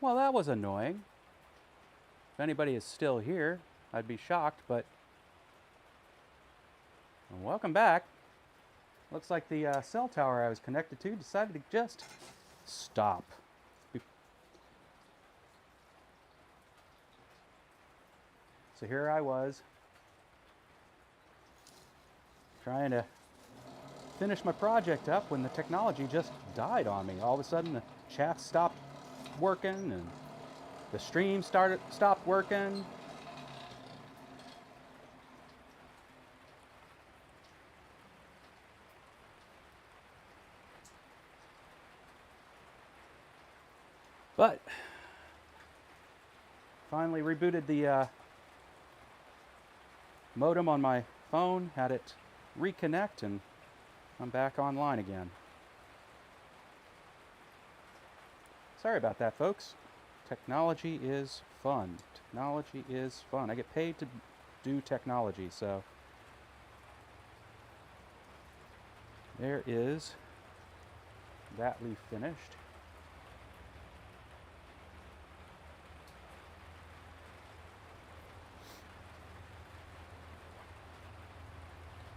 Well, that was annoying. If anybody is still here, I'd be shocked, but welcome back. Looks like the cell tower I was connected to decided to just stop. So here I was, trying to finish my project up when the technology just died on me. All of a sudden the chat stopped working and the stream stopped working. But finally rebooted the modem on my phone, had it reconnect, and I'm back online again. Sorry about that, folks. Technology is fun. Technology is fun. I get paid to do technology, so there is that leaf finished.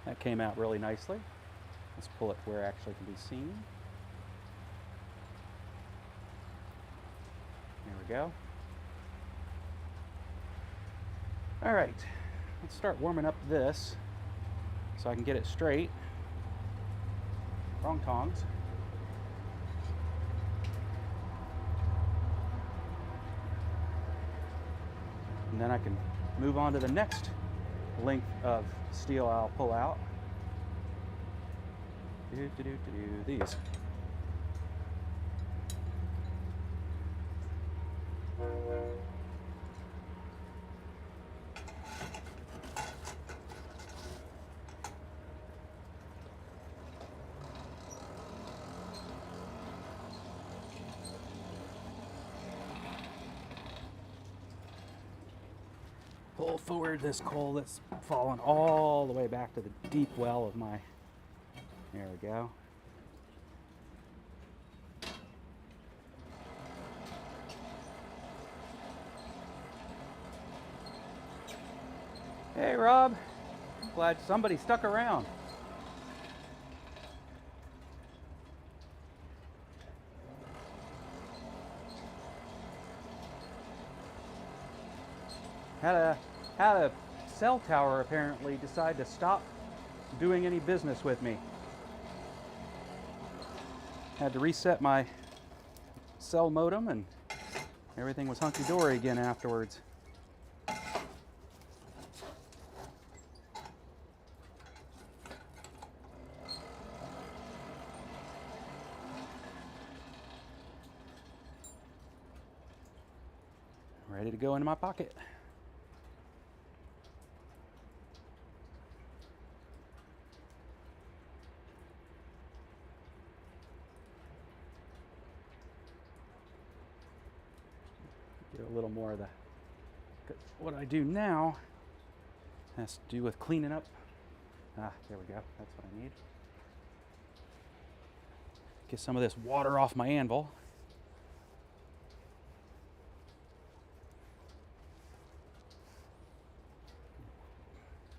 That came out really nicely. Let's pull it where it actually can be seen. There we go. All right, let's start warming up this so I can get it straight. Wrong tongs. And then I can move on to the next length of steel I'll pull out. These. Pull forward this coal that's fallen all the way back to the deep well of my... There we go. Hey, Rob. Glad somebody stuck around. Had a cell tower apparently decide to stop doing any business with me. Had to reset my cell modem and everything was hunky-dory again afterwards. Ready to go into my pocket. Get a little more of the... What I do now has to do with cleaning up. Ah, there we go. That's what I need. Get some of this water off my anvil.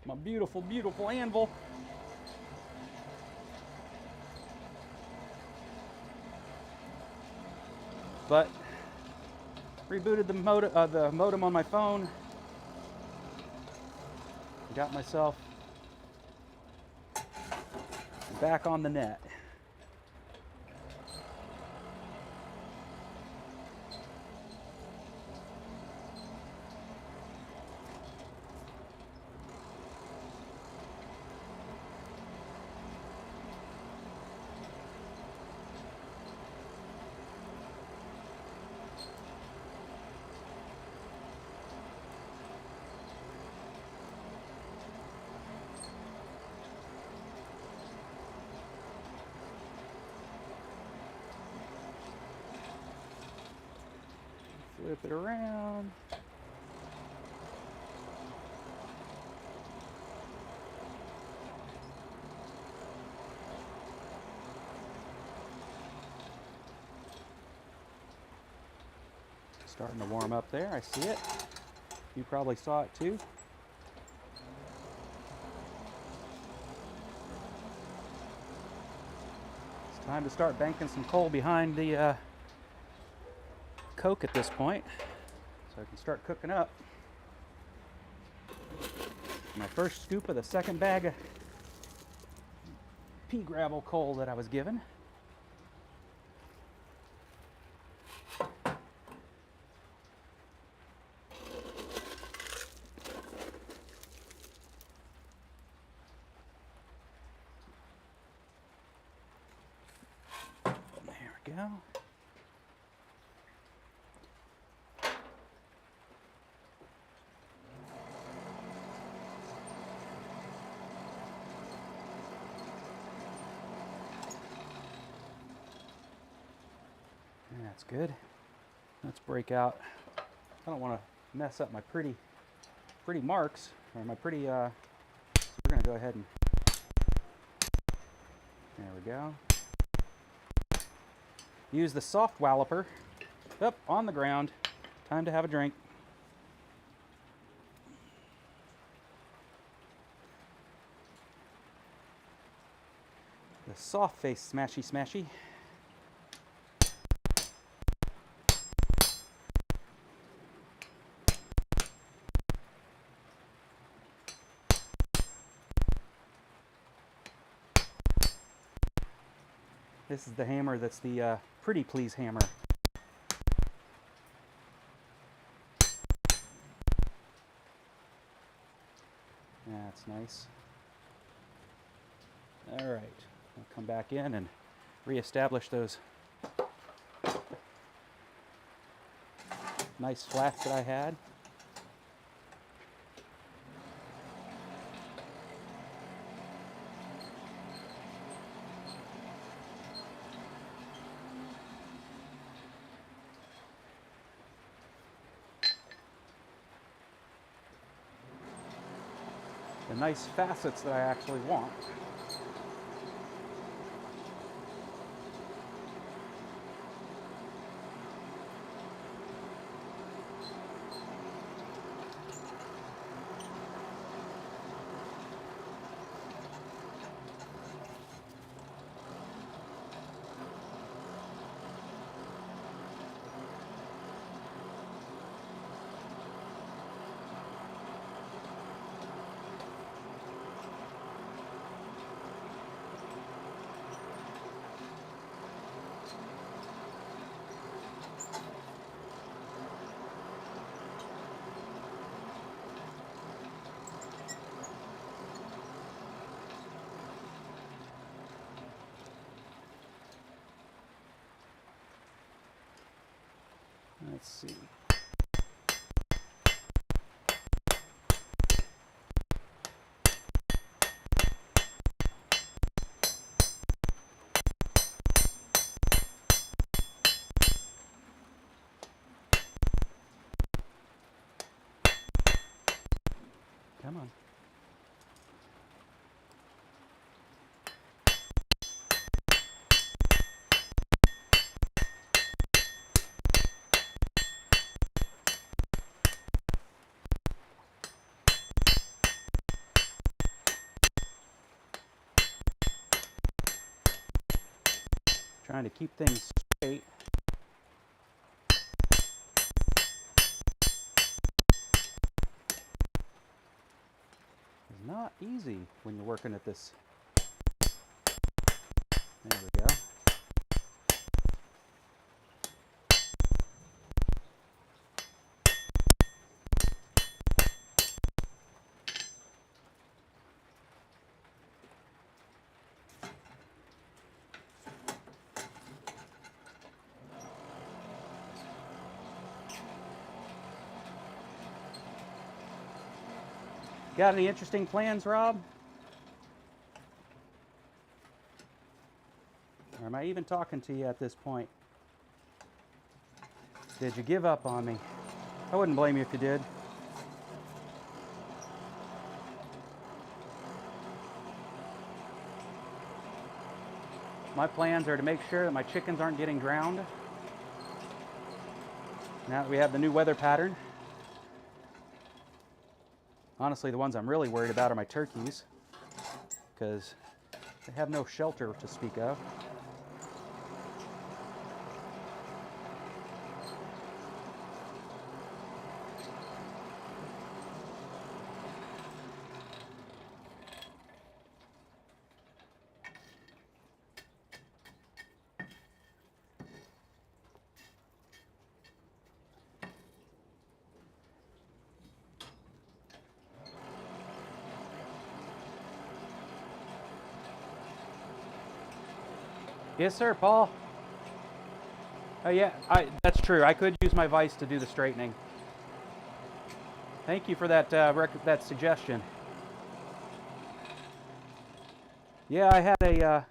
My beautiful, beautiful anvil. But rebooted the modem on my phone. Got myself back on the net. Flip it around. Starting to warm up there. I see it. You probably saw it too. It's time to start banking some coal behind the coke at this point, so I can start cooking up. My first scoop of the second bag of pea gravel coal that I was given. There we go. That's good. Let's break out. I don't want to mess up my pretty marks, or my pretty, so we're going to go ahead and, there we go. Use the soft walloper. Up on the ground. Time to have a drink. The soft face smashy smashy. This is the hammer that's the Pretty Please hammer. That's nice. All right, I'll come back in and reestablish those nice flats that I had. The nice facets that I actually want. Let's see. Come on. Trying to keep things straight. It's not easy when you're working at this. There we go. Got any interesting plans, Rob? Or am I even talking to you at this point? Did you give up on me? I wouldn't blame you if you did. My plans are to make sure that my chickens aren't getting drowned. Now that we have the new weather pattern, honestly, the ones I'm really worried about are my turkeys, because they have no shelter to speak of. Yes, sir, Paul. Oh, yeah, that's true. I could use my vise to do the straightening. Thank you for that that suggestion. Yeah, I had a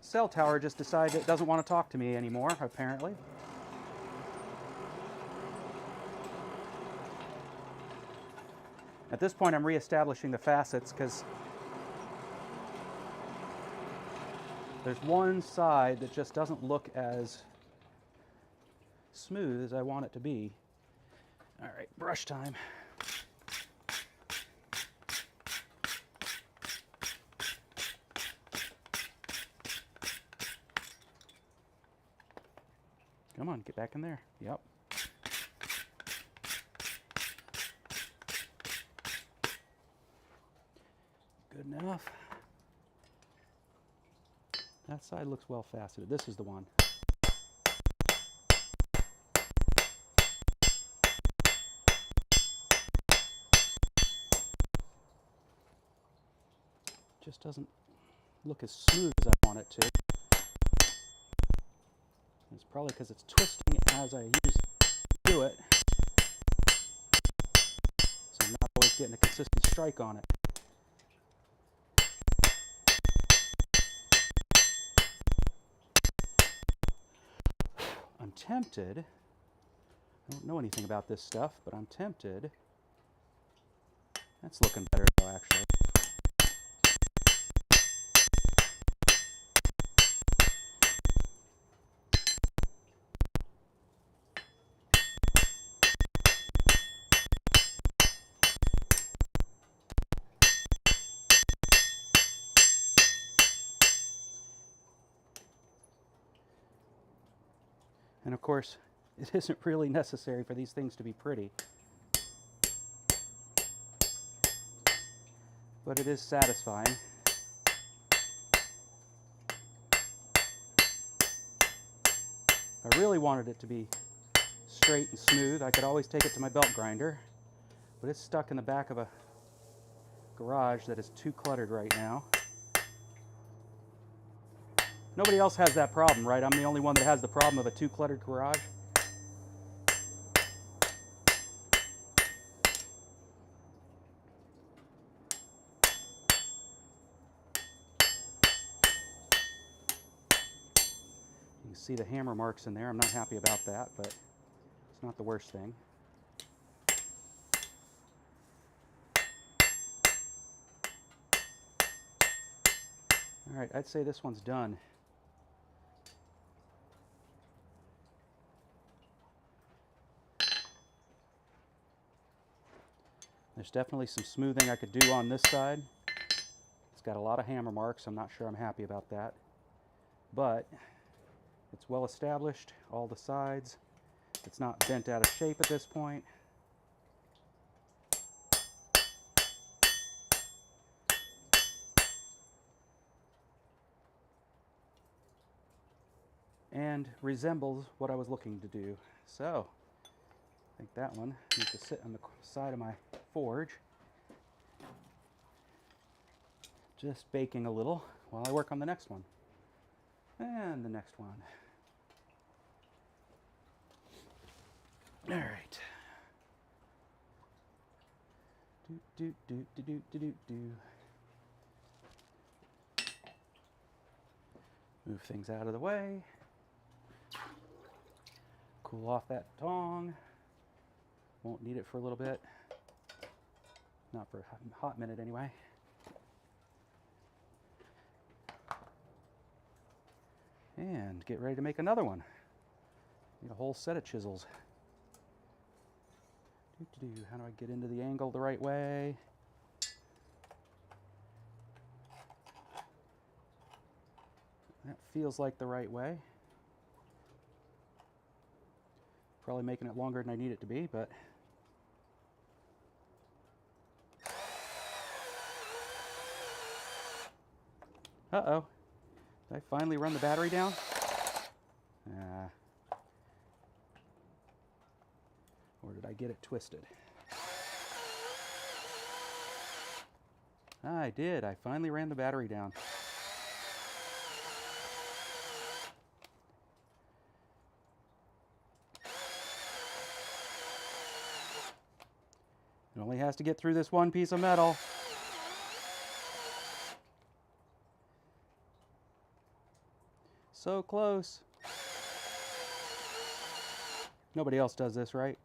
cell tower just decide it doesn't want to talk to me anymore, apparently. At this point, I'm reestablishing the facets because there's one side that just doesn't look as smooth as I want it to be. All right, brush time. Come on, get back in there. Yep. Good enough. That side looks well faceted. This is the one. Just doesn't look as smooth as I want it to. It's probably because it's twisting as I do it. So I'm not always getting a consistent strike on it. I'm tempted, I don't know anything about this stuff, but I'm tempted. That's looking better though, actually. And of course, it isn't really necessary for these things to be pretty. But it is satisfying. If I really wanted it to be straight and smooth, I could always take it to my belt grinder. But it's stuck in the back of a garage that is too cluttered right now. Nobody else has that problem, right? I'm the only one that has the problem of a too cluttered garage. You can see the hammer marks in there. I'm not happy about that, but it's not the worst thing. All right, I'd say this one's done. There's definitely some smoothing I could do on this side. It's got a lot of hammer marks. I'm not sure I'm happy about that. But it's well established, all the sides. It's not bent out of shape at this point. And resembles what I was looking to do. So, I think that one needs to sit on the side of my forge. Just baking a little while I work on the next one. And the next one. All right. Move things out of the way. Cool off that tong. Won't need it for a little bit. Not for a hot minute anyway. And get ready to make another one. Need a whole set of chisels. How do I get into the angle the right way? That feels like the right way. Probably making it longer than I need it to be, but uh-oh. Did I finally run the battery down? Or did I get it twisted? I did. I finally ran the battery down. It only has to get through this one piece of metal. So close. Nobody else does this, right?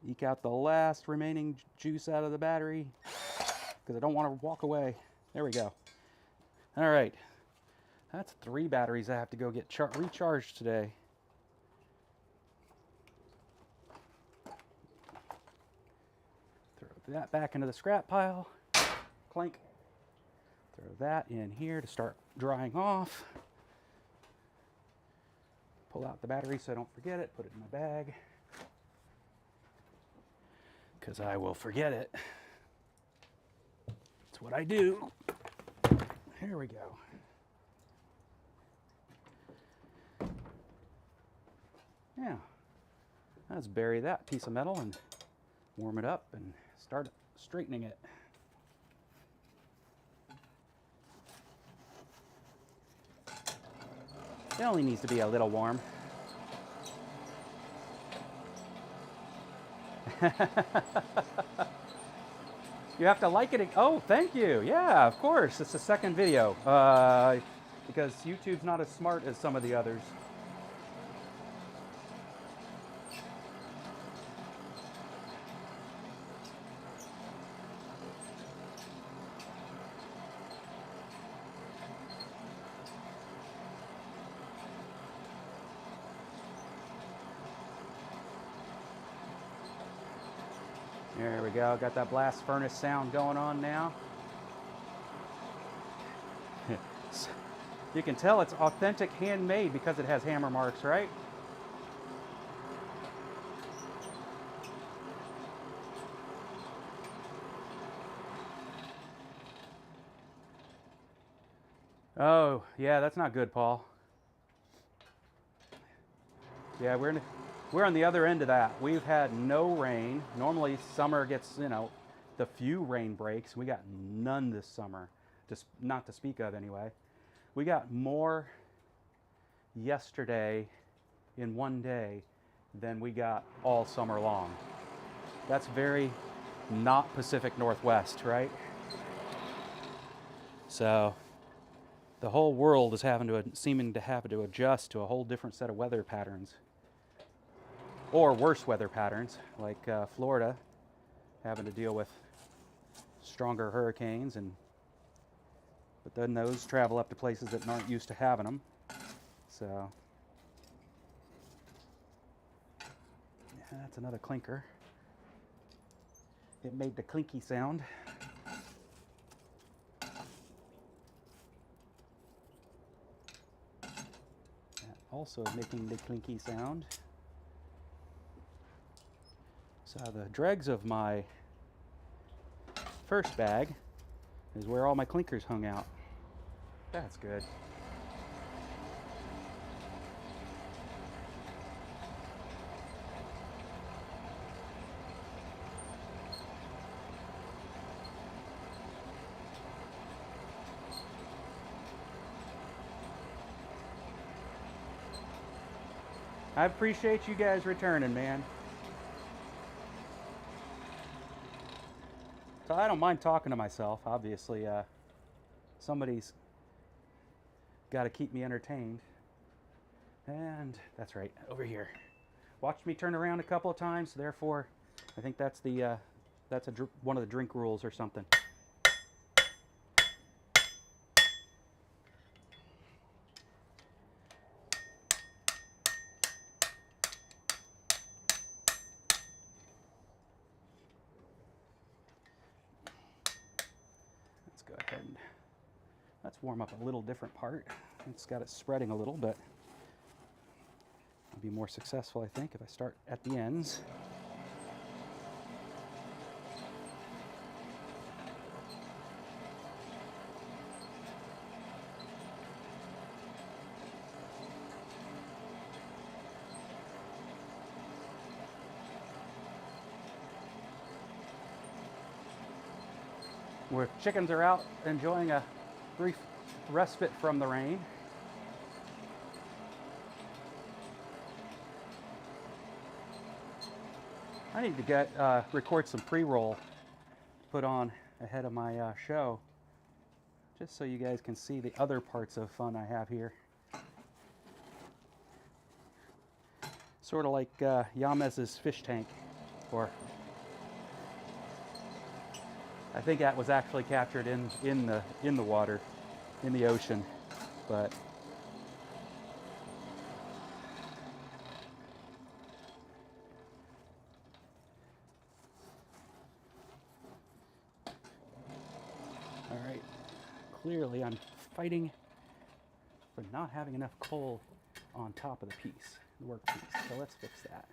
Eke out the last remaining juice out of the battery because I don't want to walk away. There we go. All right. That's 3 batteries I have to go get recharged today. Throw that back into the scrap pile. Clink. Throw that in here to start drying off. Pull out the battery so I don't forget it. Put it in my bag. Because I will forget it. That's what I do. Here we go. Yeah. Let's bury that piece of metal and warm it up and start straightening it. It only needs to be a little warm. You have to like it. Oh, thank you. Yeah, of course. It's the second video because YouTube's not as smart as some of the others. There we go. Got that blast furnace sound going on now. You can tell it's authentic handmade because it has hammer marks, right? Oh, yeah, that's not good, Paul. Yeah, we're on the other end of that. We've had no rain. Normally summer gets, the few rain breaks. We got none this summer, just not to speak of anyway. We got more yesterday in one day than we got all summer long. That's very not Pacific Northwest, right? So the whole world is seeming to have to adjust to a whole different set of weather patterns. Or worse weather patterns, like Florida, having to deal with stronger hurricanes, but then those travel up to places that aren't used to having them. So, yeah, that's another clinker. It made the clinky sound. That also making the clinky sound. So the dregs of my first bag is where all my clinkers hung out. That's good. I appreciate you guys returning, man. So I don't mind talking to myself. Obviously, somebody's got to keep me entertained. And that's right, over here. Watched me turn around a couple of times. Therefore, I think that's one of the drink rules or something. Let's warm up a little different part. It's got it spreading a little, but I'll be more successful, I think, if I start at the ends. Where chickens are out enjoying a brief respite from the rain. I need to record some pre-roll to put on ahead of my show, just so you guys can see the other parts of fun I have here. Sort of like Yamez's fish tank, or I think that was actually captured in the water, in the ocean, but all right. Clearly, I'm fighting for not having enough coal on top of the piece, the work piece. So let's fix that.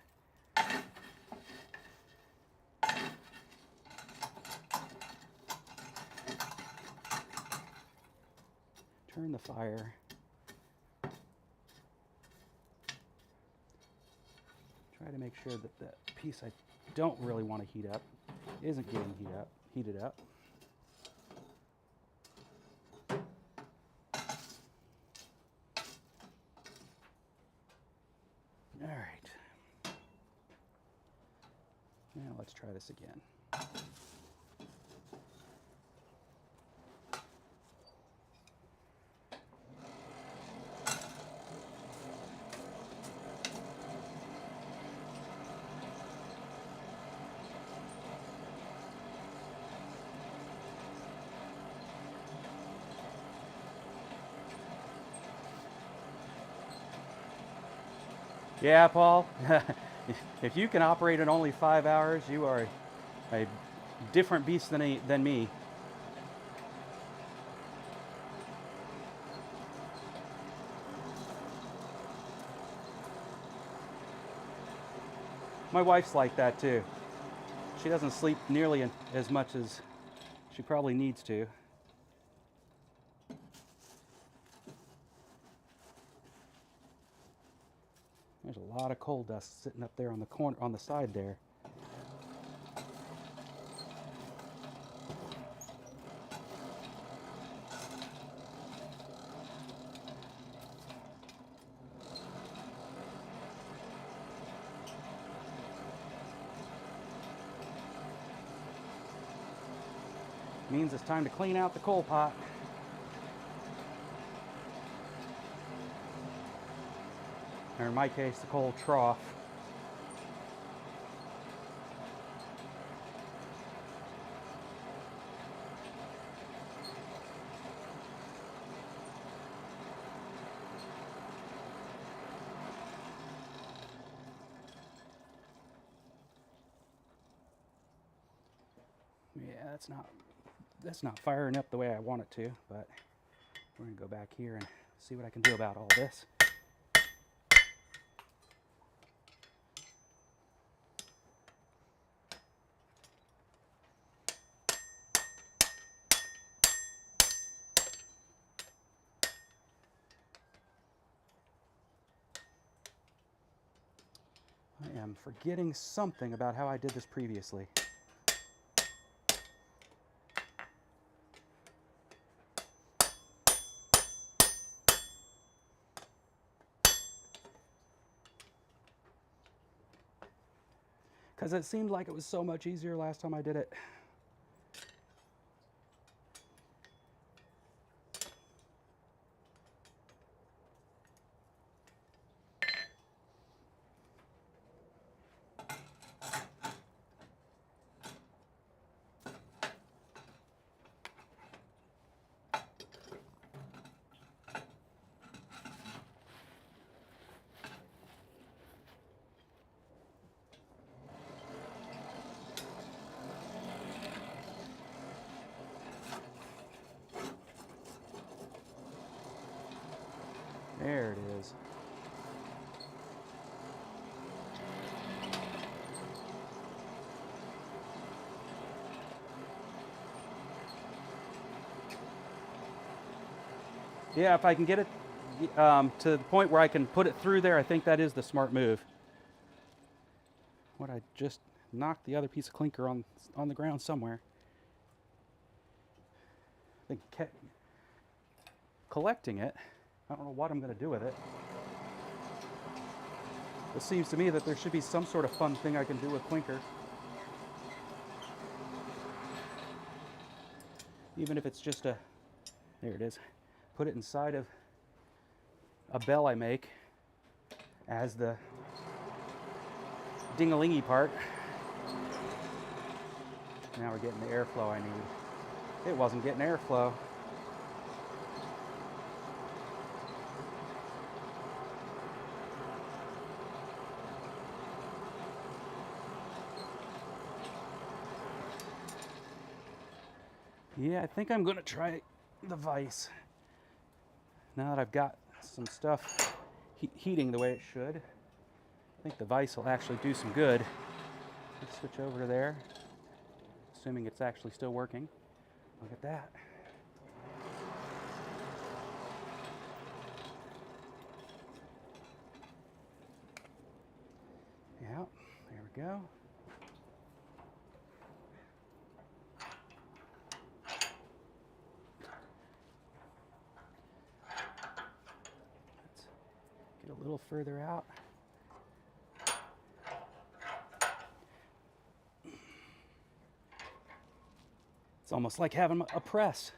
Turn the fire. Try to make sure that the piece I don't really want to heat up isn't getting heated up. All right. Now let's try this again. Yeah, Paul, if you can operate in only 5 hours, you are a different beast than me. My wife's like that too. She doesn't sleep nearly as much as she probably needs to. There's a lot of coal dust sitting up there on the corner, on the side there. Means it's time to clean out the coal pot. Or in my case, the coal trough. Yeah, that's not firing up the way I want it to, but we're gonna go back here and see what I can do about all this. I am forgetting something about how I did this previously. Because it seemed like it was so much easier last time I did it. There it is. Yeah, if I can get it to the point where I can put it through there, I think that is the smart move. What, I just knocked the other piece of clinker on the ground somewhere. I think collecting it, I don't know what I'm going to do with it. It seems to me that there should be some sort of fun thing I can do with clinker. Even if it's just a, there it is, put it inside of a bell I make as the ding-a-lingy part. Now we're getting the airflow I need. It wasn't getting airflow. Yeah, I think I'm going to try the vise. Now that I've got some stuff heating the way it should, I think the vise will actually do some good. Let's switch over to there, assuming it's actually still working. Look at that. Yeah, there we go. Get a little further out. It's almost like having a press.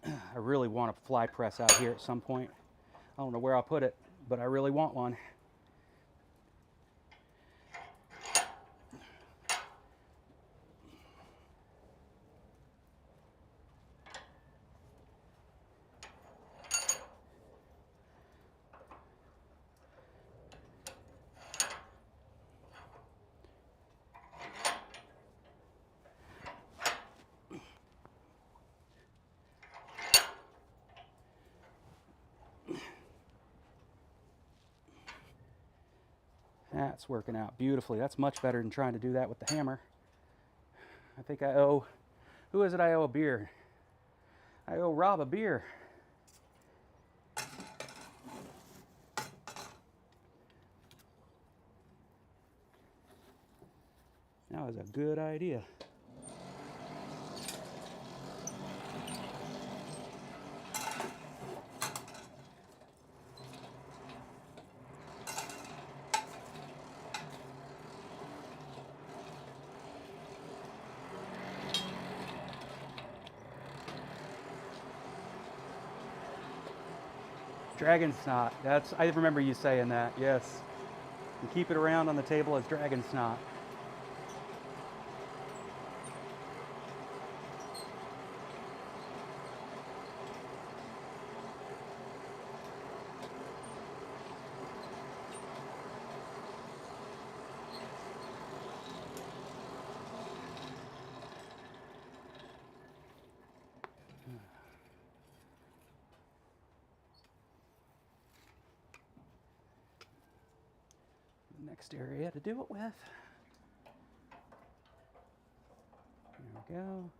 I really want a fly press out here at some point. I don't know where I'll put it, but I really want one. That's working out beautifully. That's much better than trying to do that with the hammer. I think I owe, who is it I owe a beer? I owe Rob a beer. That was a good idea. Dragon snot. That's, I remember you saying that, yes. You keep it around on the table as dragon snot. Next area to do it with. There we go.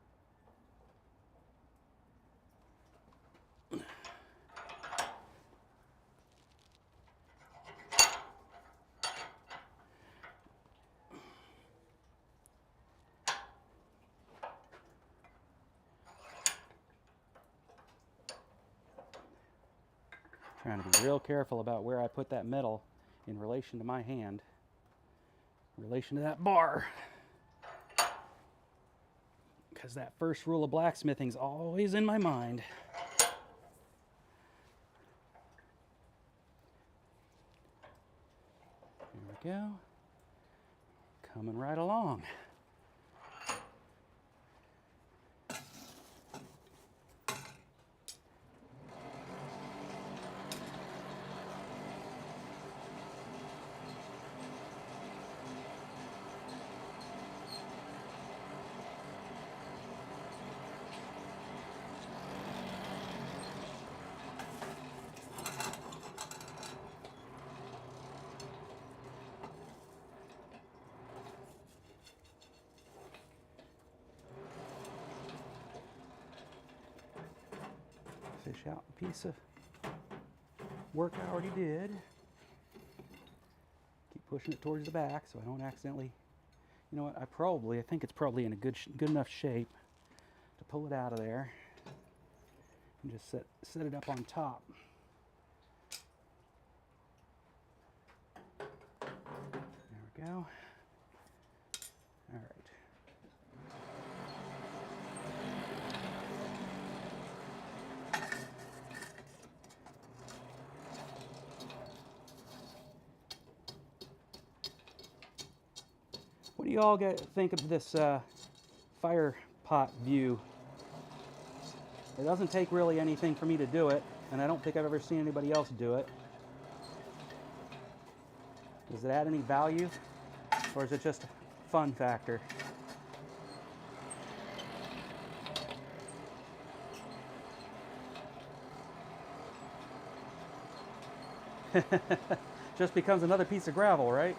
Trying to be real careful about where I put that metal in relation to my hand, in relation to that bar. Because that first rule of blacksmithing is always in my mind. There we go. Coming right along. Fish out a piece of work I already did. Keep pushing it towards the back so I don't accidentally, you know what, I think it's probably in a good enough shape to pull it out of there and just set it up on top. There we go. All right. What do you all think of this fire pot view? It doesn't take really anything for me to do it, and I don't think I've ever seen anybody else do it. Does it add any value, or is it just a fun factor? Just becomes another piece of gravel, right?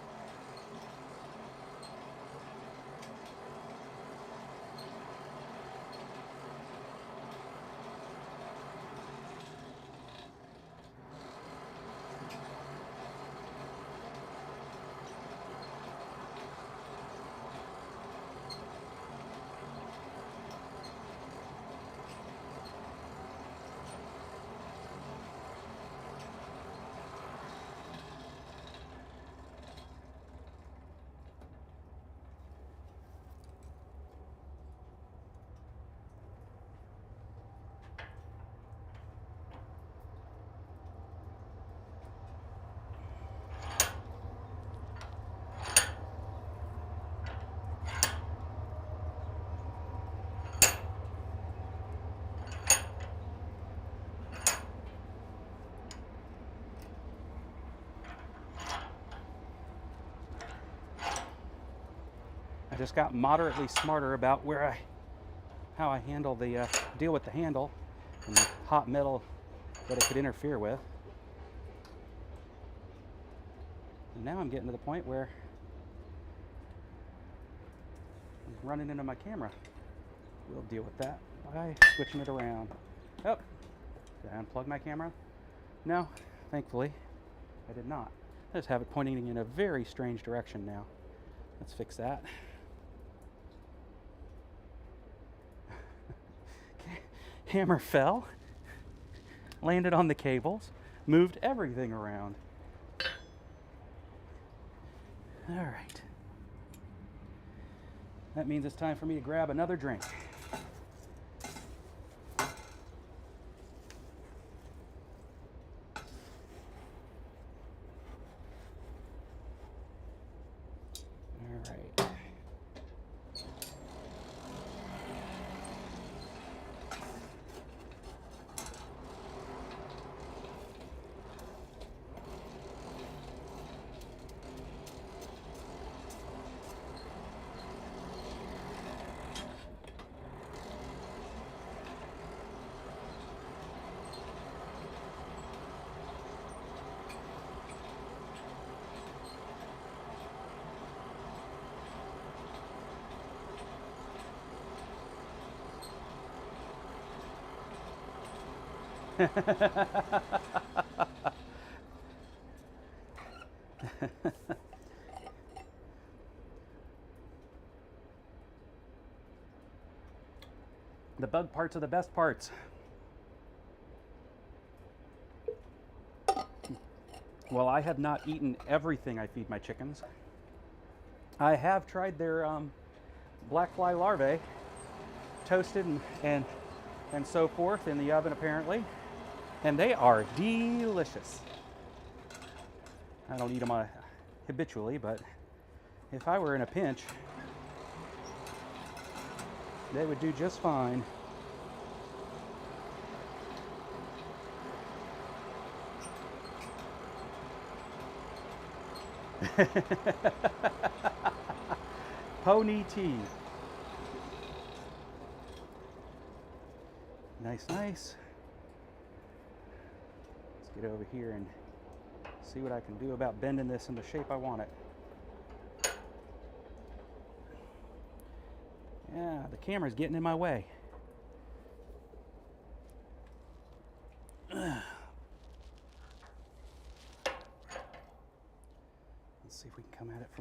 I just got moderately smarter about how I handle the deal with the handle and the hot metal that it could interfere with. And now I'm getting to the point where I'm running into my camera. We'll deal with that by switching it around. Oh, did I unplug my camera? No, thankfully I did not. I just have it pointing in a very strange direction now. Let's fix that. Hammer fell, landed on the cables, moved everything around. All right. That means it's time for me to grab another drink. All right. The bug parts are the best parts. Well, I have not eaten everything I feed my chickens. I have tried their black fly larvae, toasted and so forth in the oven apparently, and they are delicious. I don't eat them habitually, but if I were in a pinch, they would do just fine. Pony tea. Nice, nice. Let's get over here and see what I can do about bending this in the shape I want it. Yeah, the camera's getting in my way.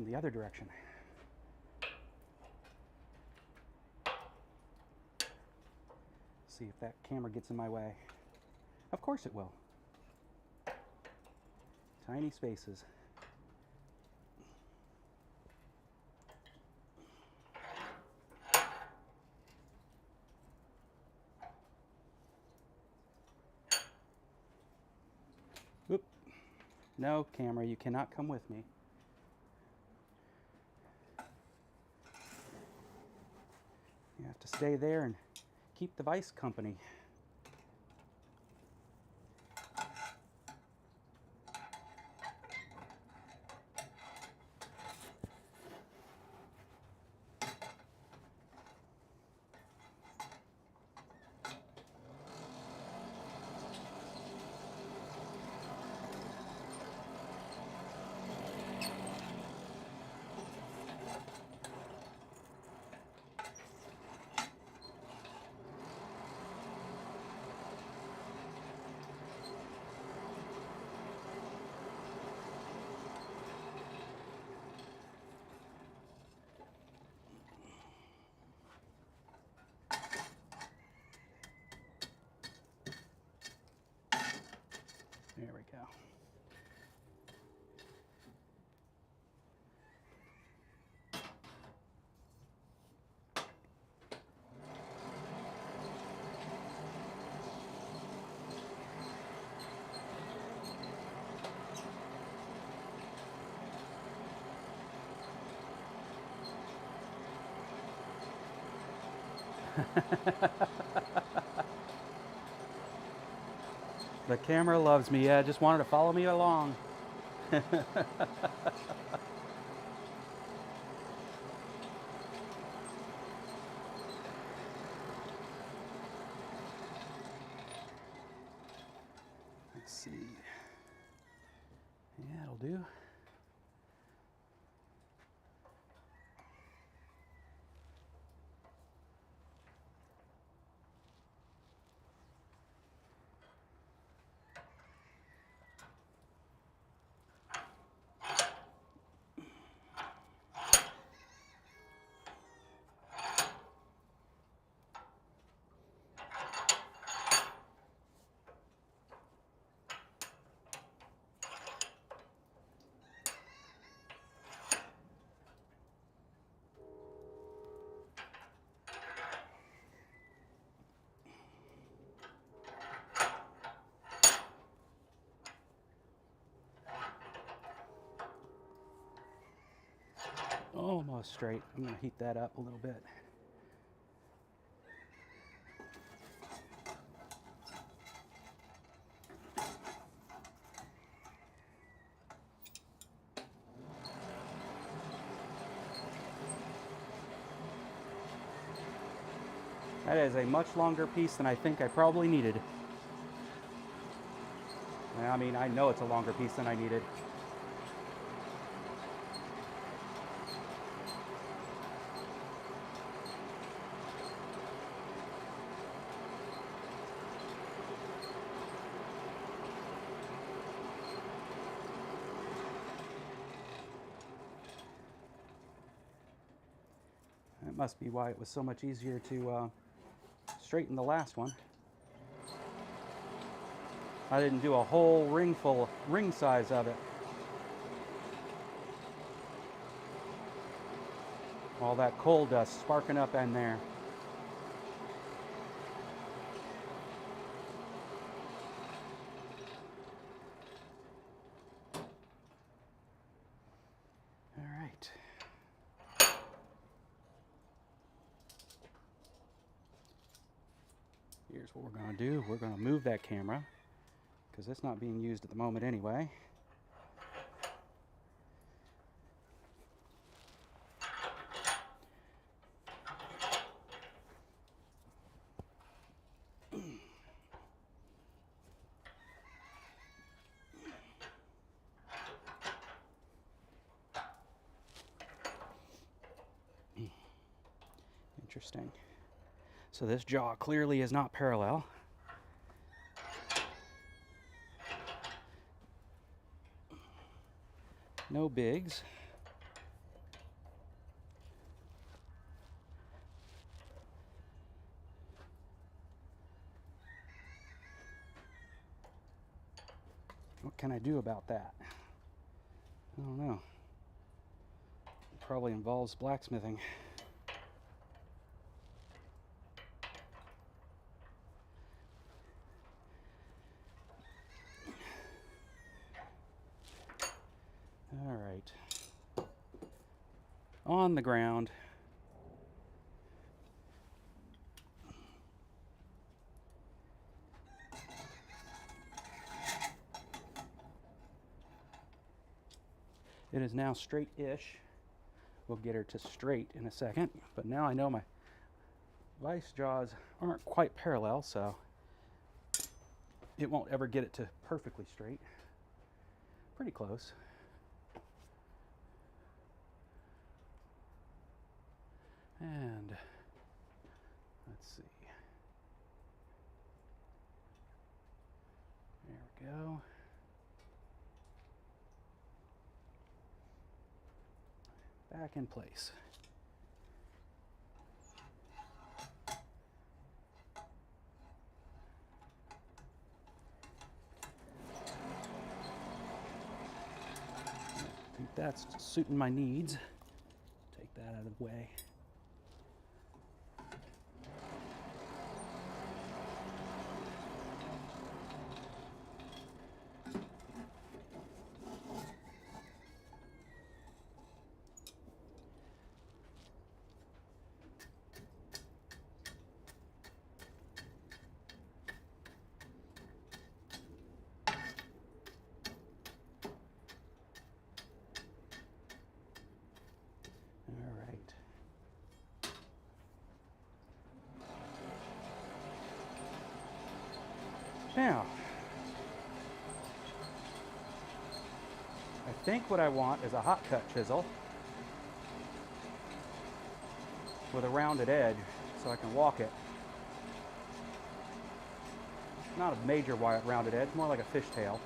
the other direction. See if that camera gets in my way. Of course it will. Tiny spaces. Oop. No, camera, you cannot come with me. You have to stay there and keep the vise company. There we go. The camera loves me. Yeah, just wanted to follow me along. Let's see. Yeah, it'll do. Almost straight. I'm going to heat that up a little bit. That is a much longer piece than I think I probably needed. I mean, I know it's a longer piece than I needed. That must be why it was so much easier to straighten the last one. I didn't do a whole ring size of it. All that coal dust sparking up in there. All right. Here's what we're going to do. We're going to move that camera because it's not being used at the moment anyway. Interesting. So this jaw clearly is not parallel. No bigs. can I do about that? I don't know. It probably involves blacksmithing. All right. On the ground. It is now straight-ish. We'll get her to straight in a second, but now I know my vice jaws aren't quite parallel, so it won't ever get it to perfectly straight. Pretty close. And let's see. There we go. Back in place. I think that's suiting my needs. Take that out of the way. Now, I think what I want is a hot cut chisel with a rounded edge so I can walk it. Not a major rounded edge, more like a fishtail.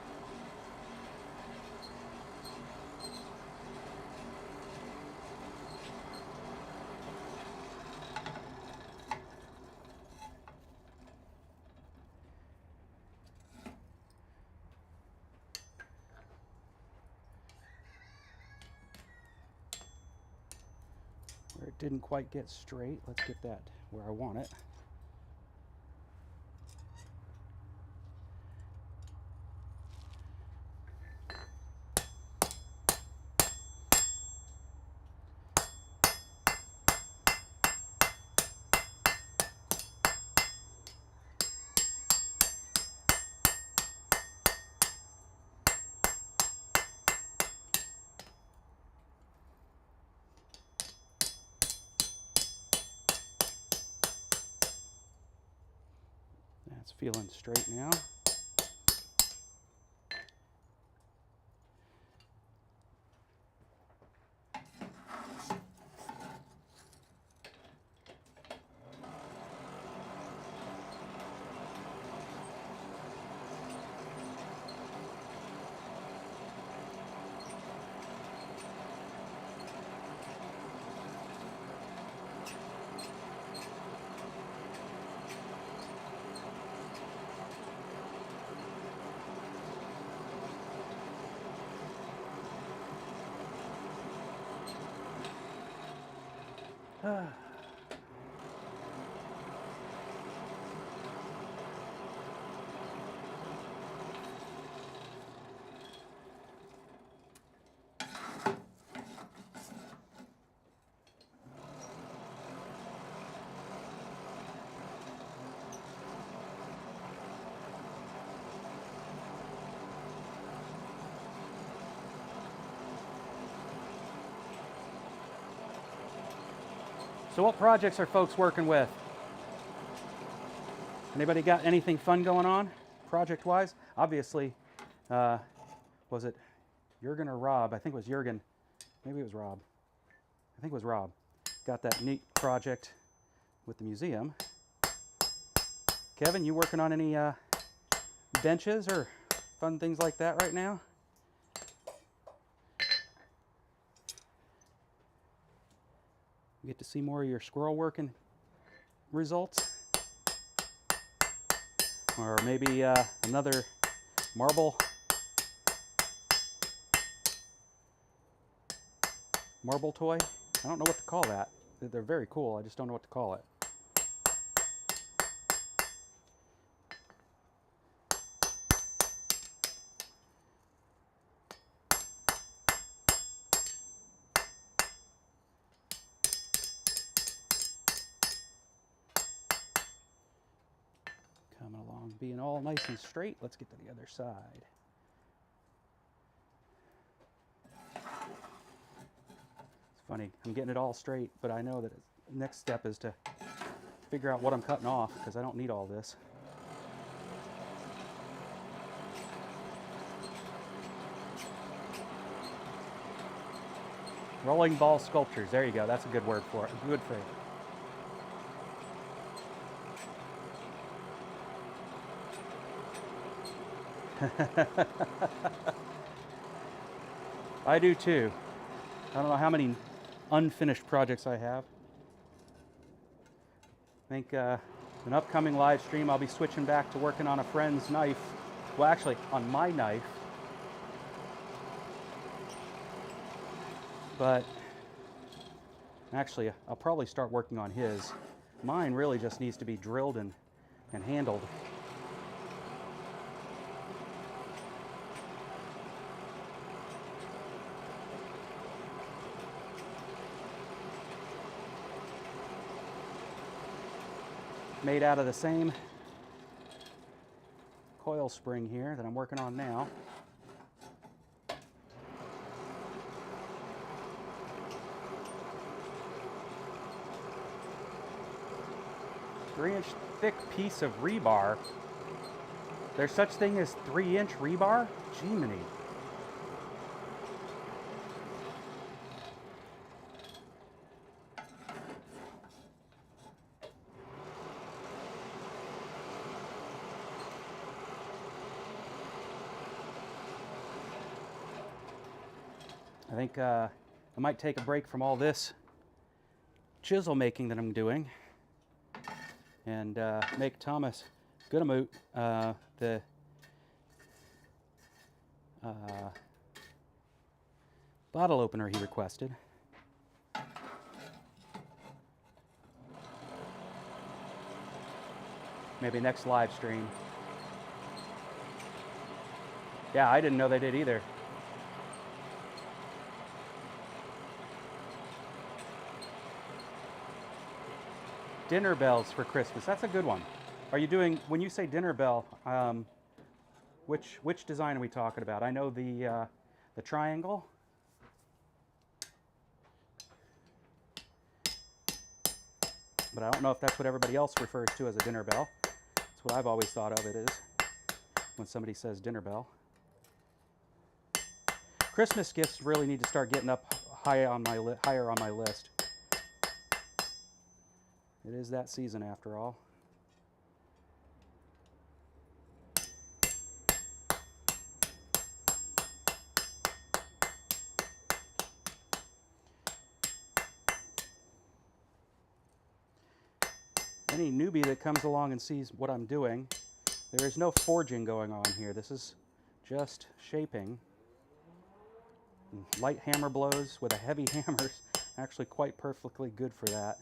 Where it didn't quite get straight, let's get that where I want it. That's feeling straight now. So what projects are folks working with? Anybody got anything fun going on, project-wise? Obviously, was it Jurgen or Rob? I think it was Jurgen. Maybe it was Rob. I think it was Rob. Got that neat project with the museum. Kevin, you working on any benches or fun things like that right now? You get to see more of your squirrel working results? Or maybe another marble marble toy. I don't know what to call that. They're very cool. I just don't know what to call it. Coming along, being all nice and straight. Let's get to the other side. It's funny, I'm getting it all straight, but I know that the next step is to figure out what I'm cutting off, because I don't need all this. Rolling ball sculptures. There you go. That's a good word for it. Good phrase. I do too. I don't know how many unfinished projects I have. I think an upcoming live stream I'll be switching back to working on a friend's knife. Well, actually, on my knife. But actually, I'll probably start working on his. Mine really just needs to be drilled and handled. Made out of the same coil spring here that I'm working on now. Three-inch thick piece of rebar. There's such thing as 3-inch rebar? Jiminy. I think I might take a break from all this chisel making that I'm doing and make Thomas Goodamoot the bottle opener he requested. Maybe next live stream. Yeah, I didn't know they did either. Dinner bells for Christmas. That's a good one. Are you doing, when you say dinner bell, which design are we talking about? I know the triangle. But I don't know if that's what everybody else refers to as a dinner bell. That's what I've always thought of it as when somebody says dinner bell. Christmas gifts really need to start getting up higher on my list. It is that season after all. Any newbie that comes along and sees what I'm doing, there is no forging going on here. This is just shaping. Light hammer blows with a heavy hammer is actually quite perfectly good for that.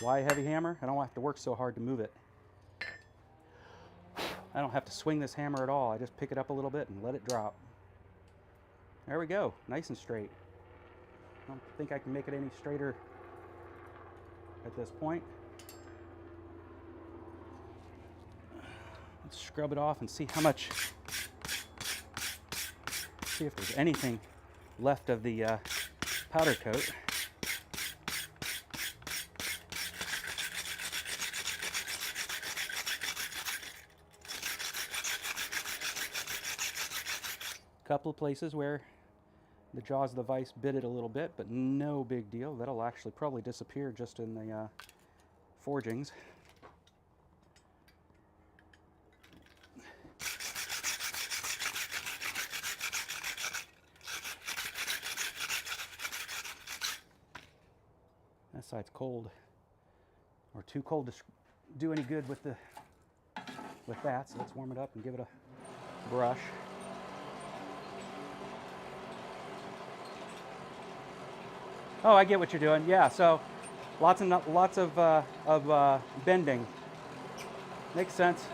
Why a heavy hammer? I don't have to work so hard to move it. I don't have to swing this hammer at all. I just pick it up a little bit and let it drop. There we go, nice and straight. I don't think I can make it any straighter at this point. Let's scrub it off and see how much, see if there's anything left of the powder coat. Couple of places where the jaws of the vise bit it a little bit, but no big deal. That'll actually probably disappear just in the forgings. That side's cold, or too cold to do any good with the with that, so let's warm it up and give it a brush. Oh, I get what you're doing. Yeah, so lots of bending. Makes sense.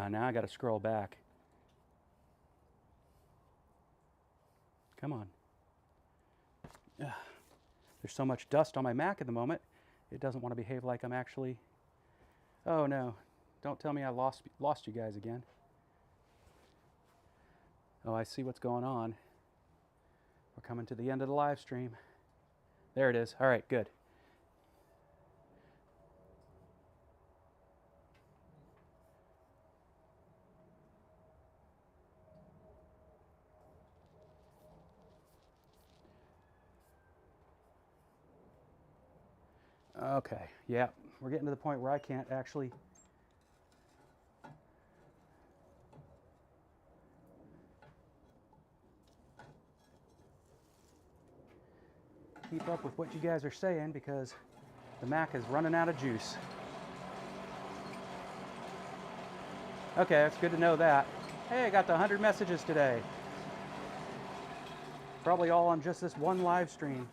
Now I got to scroll back. Come on. There's so much dust on my Mac at the moment, it doesn't want to behave like I'm actually... Oh no, don't tell me I lost you guys again. Oh, I see what's going on. We're coming to the end of the live stream. There it is. All right, good. Okay, yeah, we're getting to the point where I can't actually keep up with what you guys are saying because the Mac is running out of juice. Okay, it's good to know that. Hey, I got the 100 messages today. Probably all on just this one live stream.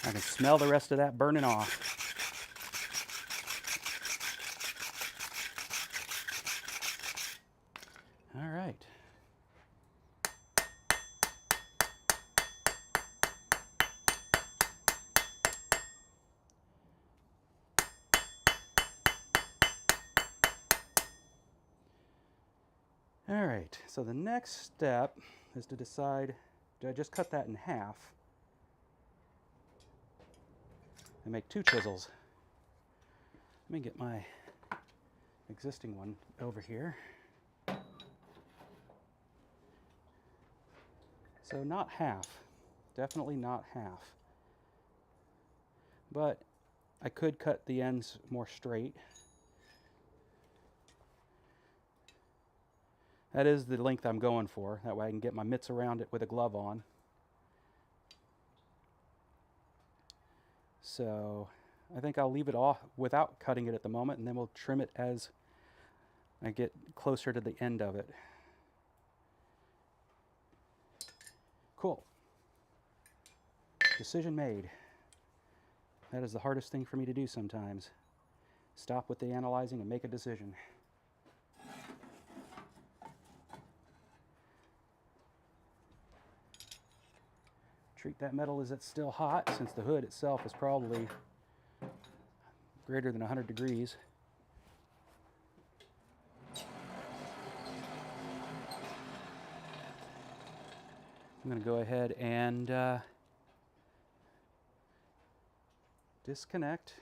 I can smell the rest of that burning off. All right. All right, so the next step is to decide, do I just cut that in half and make 2 chisels? Let me get my existing one over here. So not half, definitely not half. But I could cut the ends more straight. That is the length I'm going for. That way I can get my mitts around it with a glove on. So I think I'll leave it off without cutting it at the moment, and then we'll trim it as I get closer to the end of it. Cool. Decision made. That is the hardest thing for me to do sometimes. Stop with the analyzing and make a decision. Treat that metal as it's still hot, since the hood itself is probably greater than 100 degrees. I'm going to go ahead and disconnect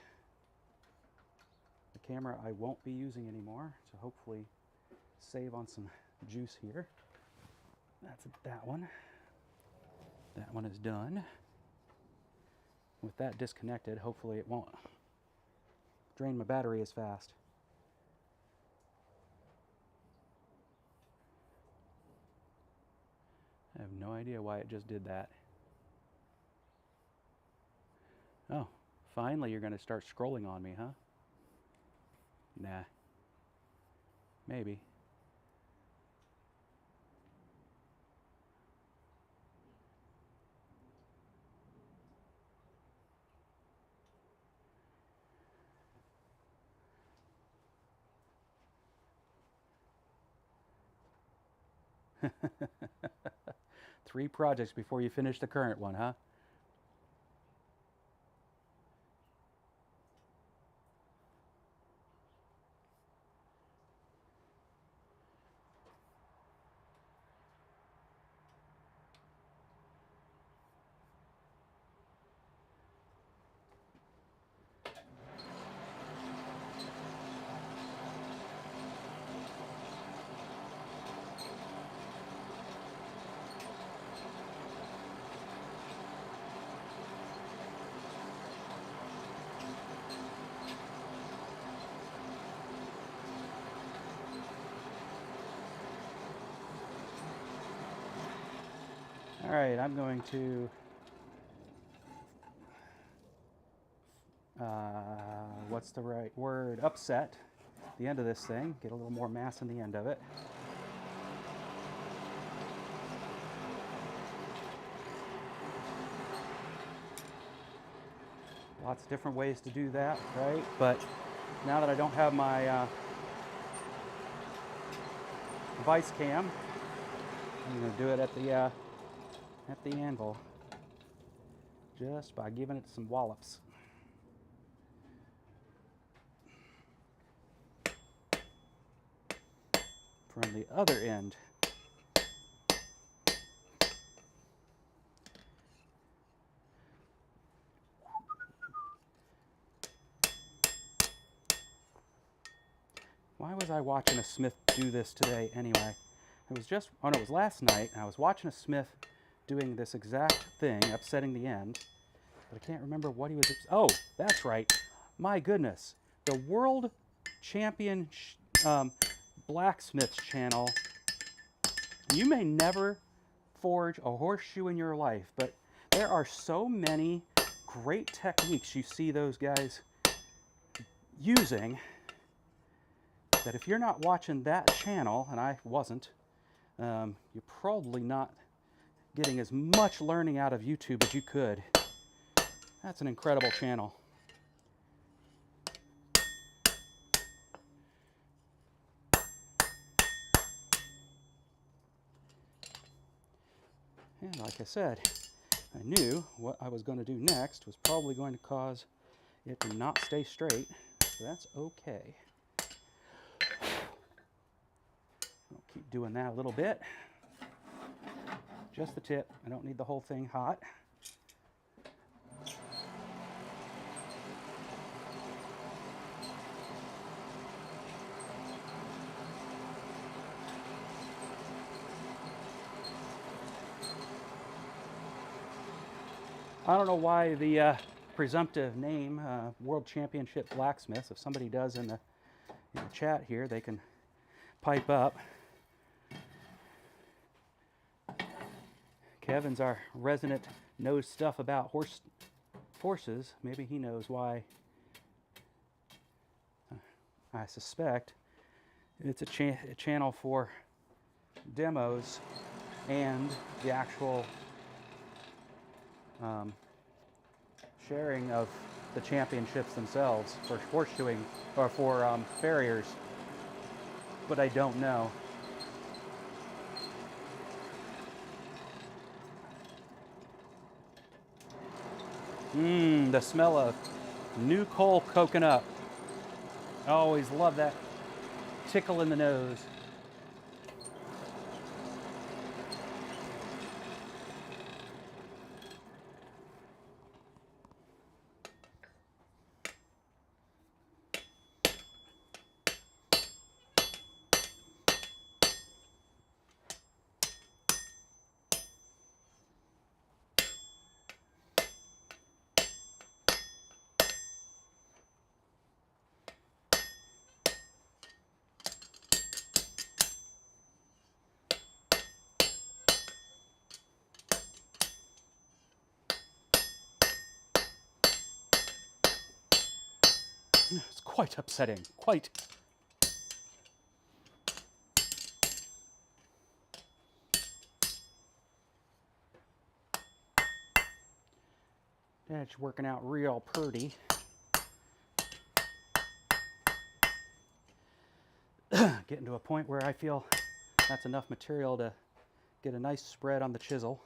the camera I won't be using anymore, to hopefully save on some juice here. That's that one. That one is done. With that disconnected, hopefully it won't drain my battery as fast. I have no idea why it just did that. Oh, finally you're going to start scrolling on me, huh? Nah. Maybe. Three projects before you finish the current one, huh? right, I'm going to what's the right word? Upset the end of this thing. Get a little more mass in the end of it. Lots of different ways to do that, right? But now that I don't have my vice cam, I'm going to do it at the anvil, just by giving it some wallops. From the other end. Why was I watching a Smith do this today anyway? It was just, oh no, it was last night. I was watching a Smith doing this exact thing, upsetting the end. But I can't remember what he was, oh, that's right. My goodness. The World Champion Blacksmiths channel. You may never forge a horseshoe in your life, but there are so many great techniques you see those guys using that if you're not watching that channel, and I wasn't, you're probably not getting as much learning out of YouTube as you could. That's an incredible channel. And like I said, I knew what I was going to do next was probably going to cause it to not stay straight, so that's okay. I'll keep doing that a little bit. Just the tip. I don't need the whole thing hot. I don't know why the presumptive name, World Championship Blacksmiths, if somebody does in the chat here, they can pipe up. Kevin's our resident, knows stuff about horses. Maybe he knows why. I suspect it's a channel for demos and the actual sharing of the championships themselves for horseshoeing or for farriers, but I don't know. The smell of new coal cooking up. I always love that tickle in the nose. It's quite upsetting, quite. That's working out real pretty. Getting to a point where I feel that's enough material to get a nice spread on the chisel.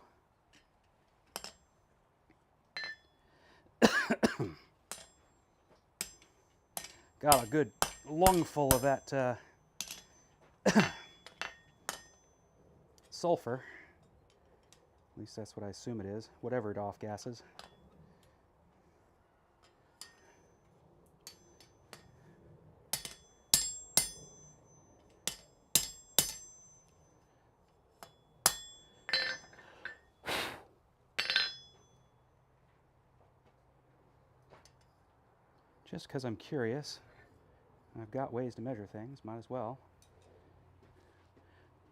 Got a good lungful of that sulfur. At least that's what I assume it is, whatever it off gases. Just because I'm curious, I've got ways to measure things, might as well.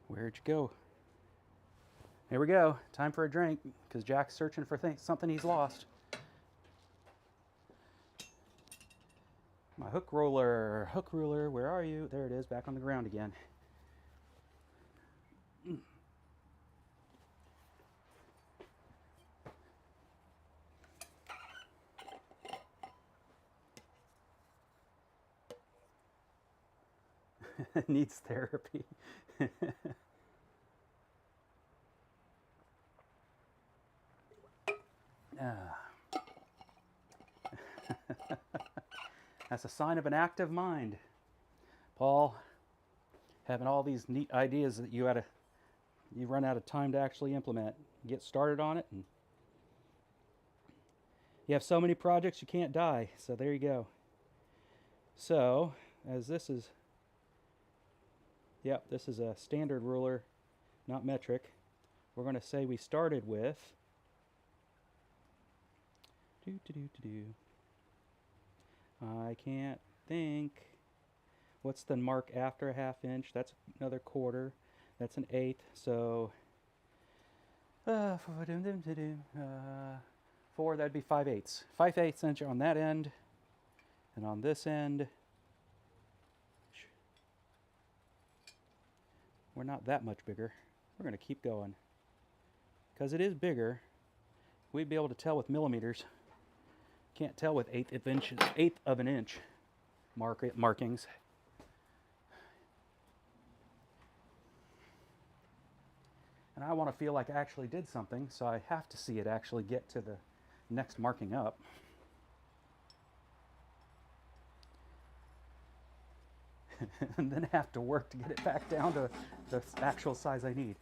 Where'd you go? Here we go. Time for a drink, because Jack's searching for something he's lost. My hook ruler, where are you? There it is, back on the ground again. Needs therapy. That's a sign of an active mind. Paul, having all these neat ideas that you run out of time to actually implement. Get started on it, and you have so many projects you can't die. So there you go. So, as this is, yep, this is a standard ruler, not metric. We're going to say we started with I can't think. What's the mark after a half inch? That's another quarter. That's an eighth. So 4, that'd be 5/8. 5/8 inch on that end, and on this end, we're not that much bigger. We're going to keep going, because it is bigger. We'd be able to tell with millimeters. Can't tell with eighth of an inch markings. And I want to feel like I actually did something, so I have to see it actually get to the next marking up. And then have to work to get it back down to the actual size I need.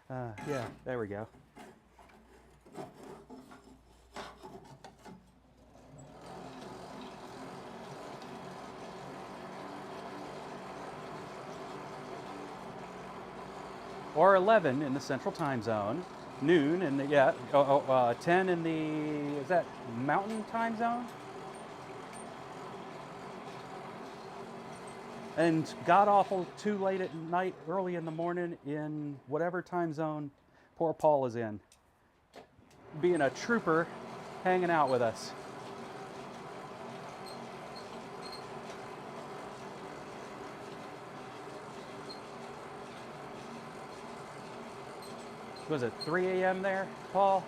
Yeah, there we go. Or 11 in the Central Time Zone, noon in the 10 in the, is that Mountain Time Zone? And god awful too late at night, early in the morning in whatever time zone poor Paul is in, being a trooper, hanging out with us. Was it 3 a.m. there, Paul?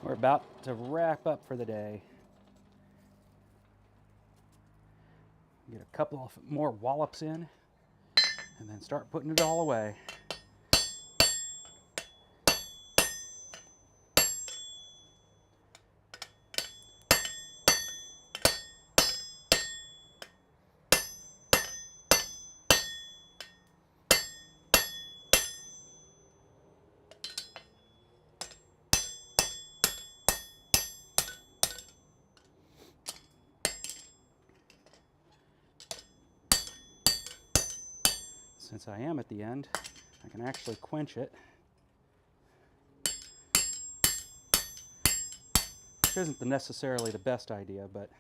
We're about to wrap up for the day. Get a couple of more wallops in, and then start putting it all away. Since I am at the end, I can actually quench it. Which isn't necessarily the best idea, but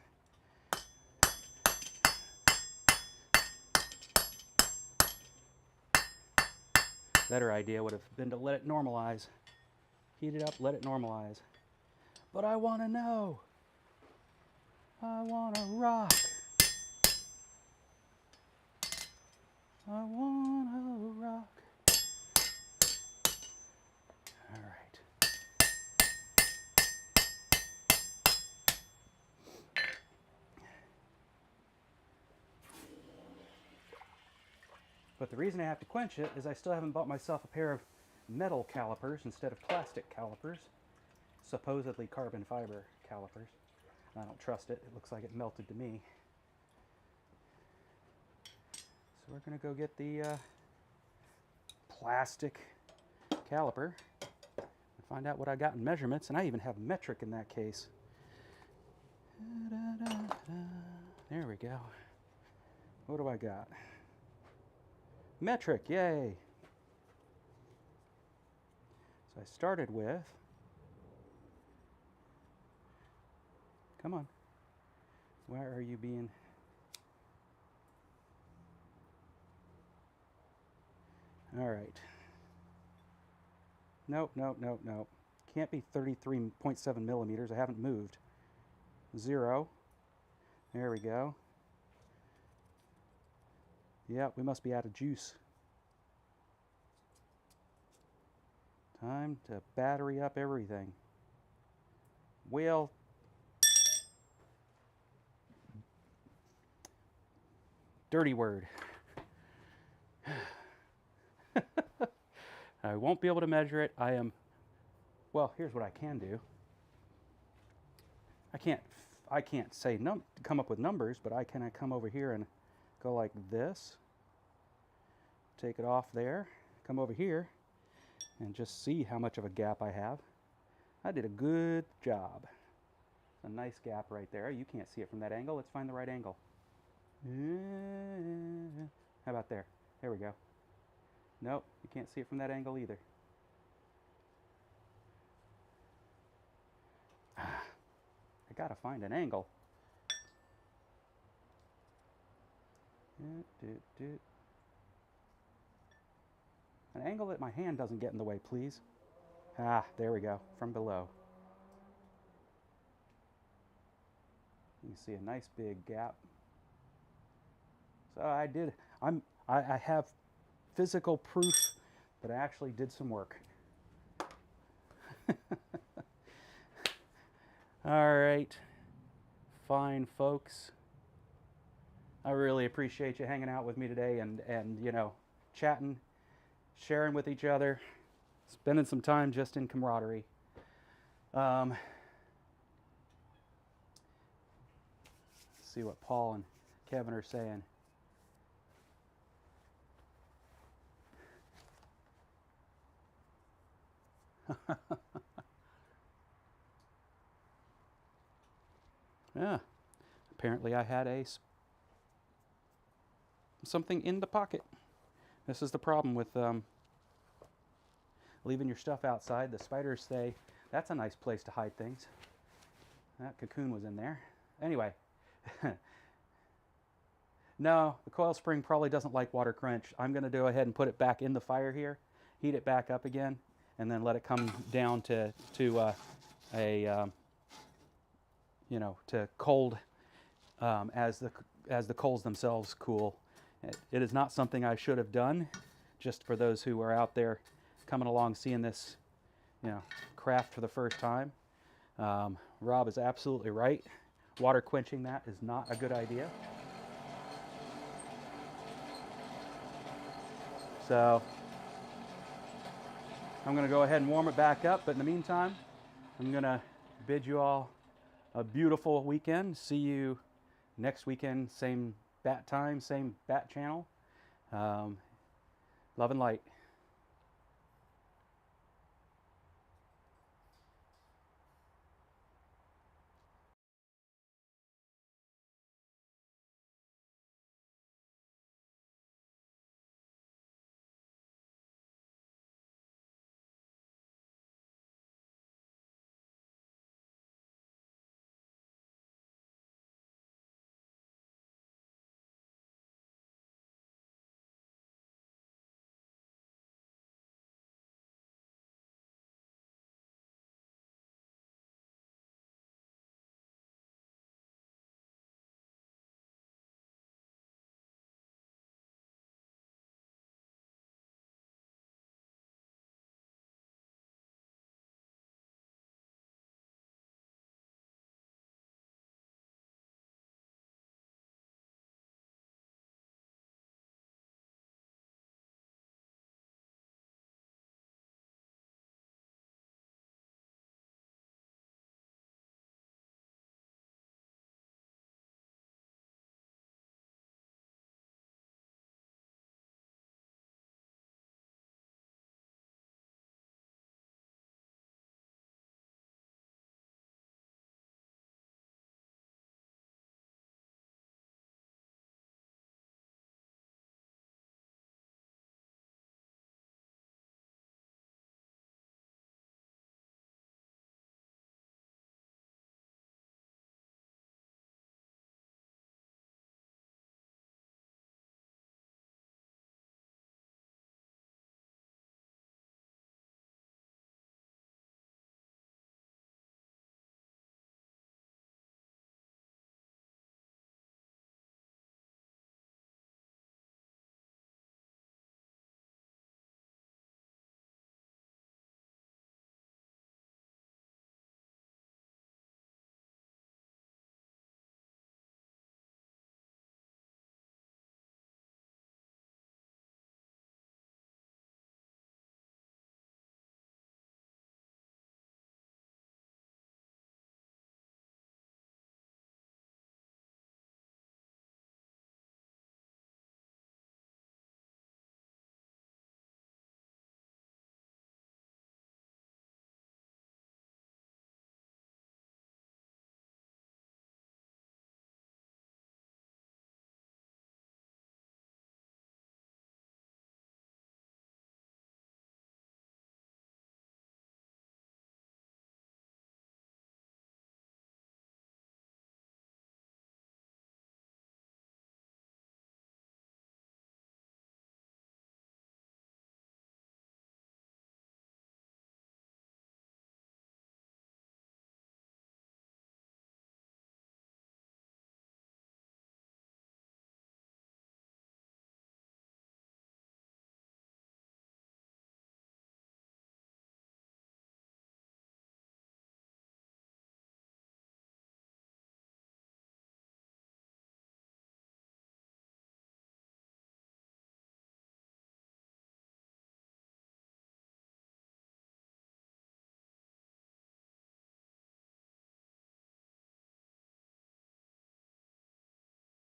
better idea would have been to let it normalize. Heat it up, let it normalize. But I want to know. I want to rock. I want to rock. All right. But the reason I have to quench it is I still haven't bought myself a pair of metal calipers instead of plastic calipers. Supposedly carbon fiber calipers. I don't trust it. It looks like it melted to me. So we're going to go get the plastic caliper and find out what I got in measurements. And I even have metric in that case. There we go. What do I got? Metric, yay! So I started with, come on, Why are you being... All right. Nope, nope, nope, nope. Can't be 33.7 millimeters. I haven't moved. 0. There we go. Yep, we must be out of juice. Time to battery up everything. Well, dirty word. I won't be able to measure it. Well, here's what I can do. I can't say come up with numbers, but I can come over here and go like this. Take it off there. Come over here and just see how much of a gap I have. I did a good job. A nice gap right there. You can't see it from that angle. Let's find the right angle. How about there? There we go. Nope, you can't see it from that angle either. I gotta find an angle. An angle that my hand doesn't get in the way, please. Ah, there we go, from below. You can see a nice big gap. So I have physical proof that I actually did some work. All right, fine folks. I really appreciate you hanging out with me today and you know, chatting, sharing with each other, spending some time just in camaraderie. Let's see what Paul and Kevin are saying. Yeah, apparently I had something in the pocket. This is the problem with leaving your stuff outside. The spiders say that's a nice place to hide things. That cocoon was in there. Anyway, no, the coil spring probably doesn't like water crunch. I'm going to go ahead and put it back in the fire here, heat it back up again, and then let it come down to you know, to cold as the coals themselves cool. It is not something I should have done. Just for those who are out there coming along seeing this, you know, craft for the first time, Rob is absolutely right. Water quenching that is not a good idea. So I'm going to go ahead and warm it back up, but in the meantime, I'm going to bid you all a beautiful weekend. See you next weekend, same bat time, same bat channel. Love and light.